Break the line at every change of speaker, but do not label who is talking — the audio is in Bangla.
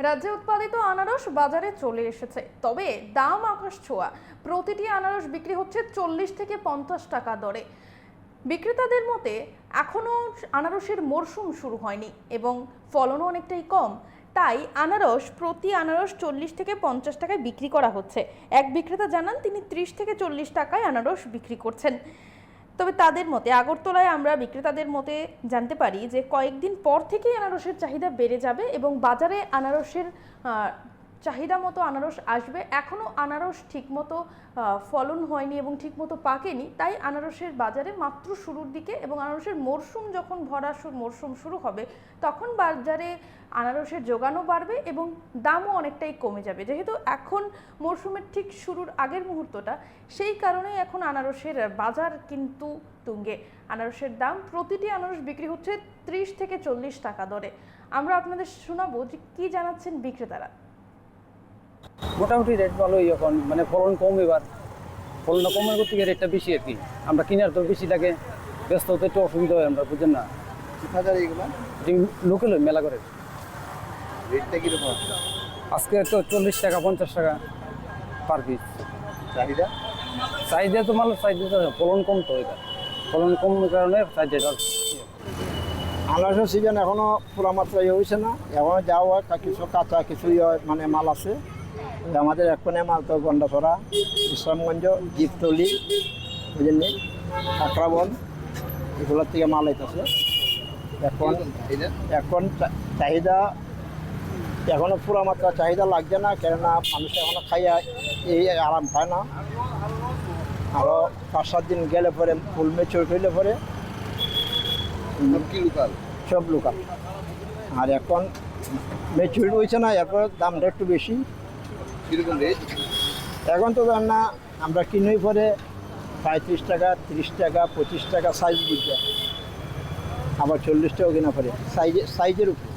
রাজ্যে উৎপাদিত আনারস বাজারে চলে এসেছে, তবে দাম আকাশ ছোঁয়া। প্রতিটি আনারস বিক্রি হচ্ছে 40 থেকে 50 টাকা দরে। বিক্রেতাদের মতে এখনো আনারসের মরশুম শুরু হয়নি এবং ফলনও অনেকটাই কম, তাই প্রতি আনারস 40 থেকে 50 টাকায় বিক্রি করা হচ্ছে। এক বিক্রেতা জানান তিনি 30 থেকে 40 টাকায় আনারস বিক্রি করছেন। তবে তাদের মতে, আগরতলায় আমরা বিক্রেতাদের মতে জানতে পারি যে কয়েকদিন পর থেকেই আনারসের চাহিদা বেড়ে যাবে এবং বাজারে আনারসের চাহিদা মতো আনারস আসবে। এখনো আনারস ঠিকমতো ফলন হয়নি এবং ঠিকমতো পাকেনি, তাই আনারসের বাজারে মাত্র শুরুর দিকে এবং আনারসের মরশুম যখন মরশুম শুরু হবে তখন বাজারে আনারসের যোগানও বাড়বে এবং দামও অনেকটাই কমে যাবে। যেহেতু এখন মরশুমের ঠিক শুরুর আগের মুহূর্তটা, সেই কারণেই এখন আনারসের বাজার কিন্তু তুঙ্গে। আনারসের দাম, প্রতিটি আনারস বিক্রি হচ্ছে 30 থেকে 40 টাকা দরে। আমরা আপনাদের শোনাবো যে কি জানাচ্ছেন বিক্রেতারা।
মোটামুটি রেট ভালোই, এখন মানে ফলন কম, এবার ফলনটা কমের করতে গিয়ে রেটটা বেশি আর কি। আমরা কিনার তো বেশি লাগে, ব্যস্ত হতে একটু অসুবিধা হয়, আমরা বুঝেন না।
এগুলো
লোকাল মেলা করে
রেটটা কিরকম?
আজকে তো 40 টাকা 50 টাকা পার পিস। চাহিদা তো মালের চাহিদা, ফলন কম তো, এটা ফলন কমের কারণে চাহিদাটা।
আনারসের সিজন এখনো পুরো মাত্রায় হয়েছে না, এখনো যা হয় কিছু কাঁচা কিছু মানে মাল আছে। আমাদের এখনে মাল তো গন্ডাছড়া, বিশ্রামগঞ্জ, জীবতলি, বুঝলেন, কাঁকড়াবন, এগুলোর থেকে মাল আইতেছে। এখন চাহিদা এখনো পুরো মাত্রা চাহিদা লাগছে না, কেননা মানুষ এখনো খাইয়া এই আরাম পায় না। আরও 5-7 দিন গেলে পরে ফুল মেচুর হইলে পরে সব লোকাল। আর এখন মেচুরিট হয়েছে না, এরপর দামটা একটু বেশি। এখন তো জান না, আমরা কিনেই পরে 35 টাকা, 30 টাকা, 25 টাকা সাইজ বুঝতে, আবার 40 টাকা কিনা পরে সাইজের উপর।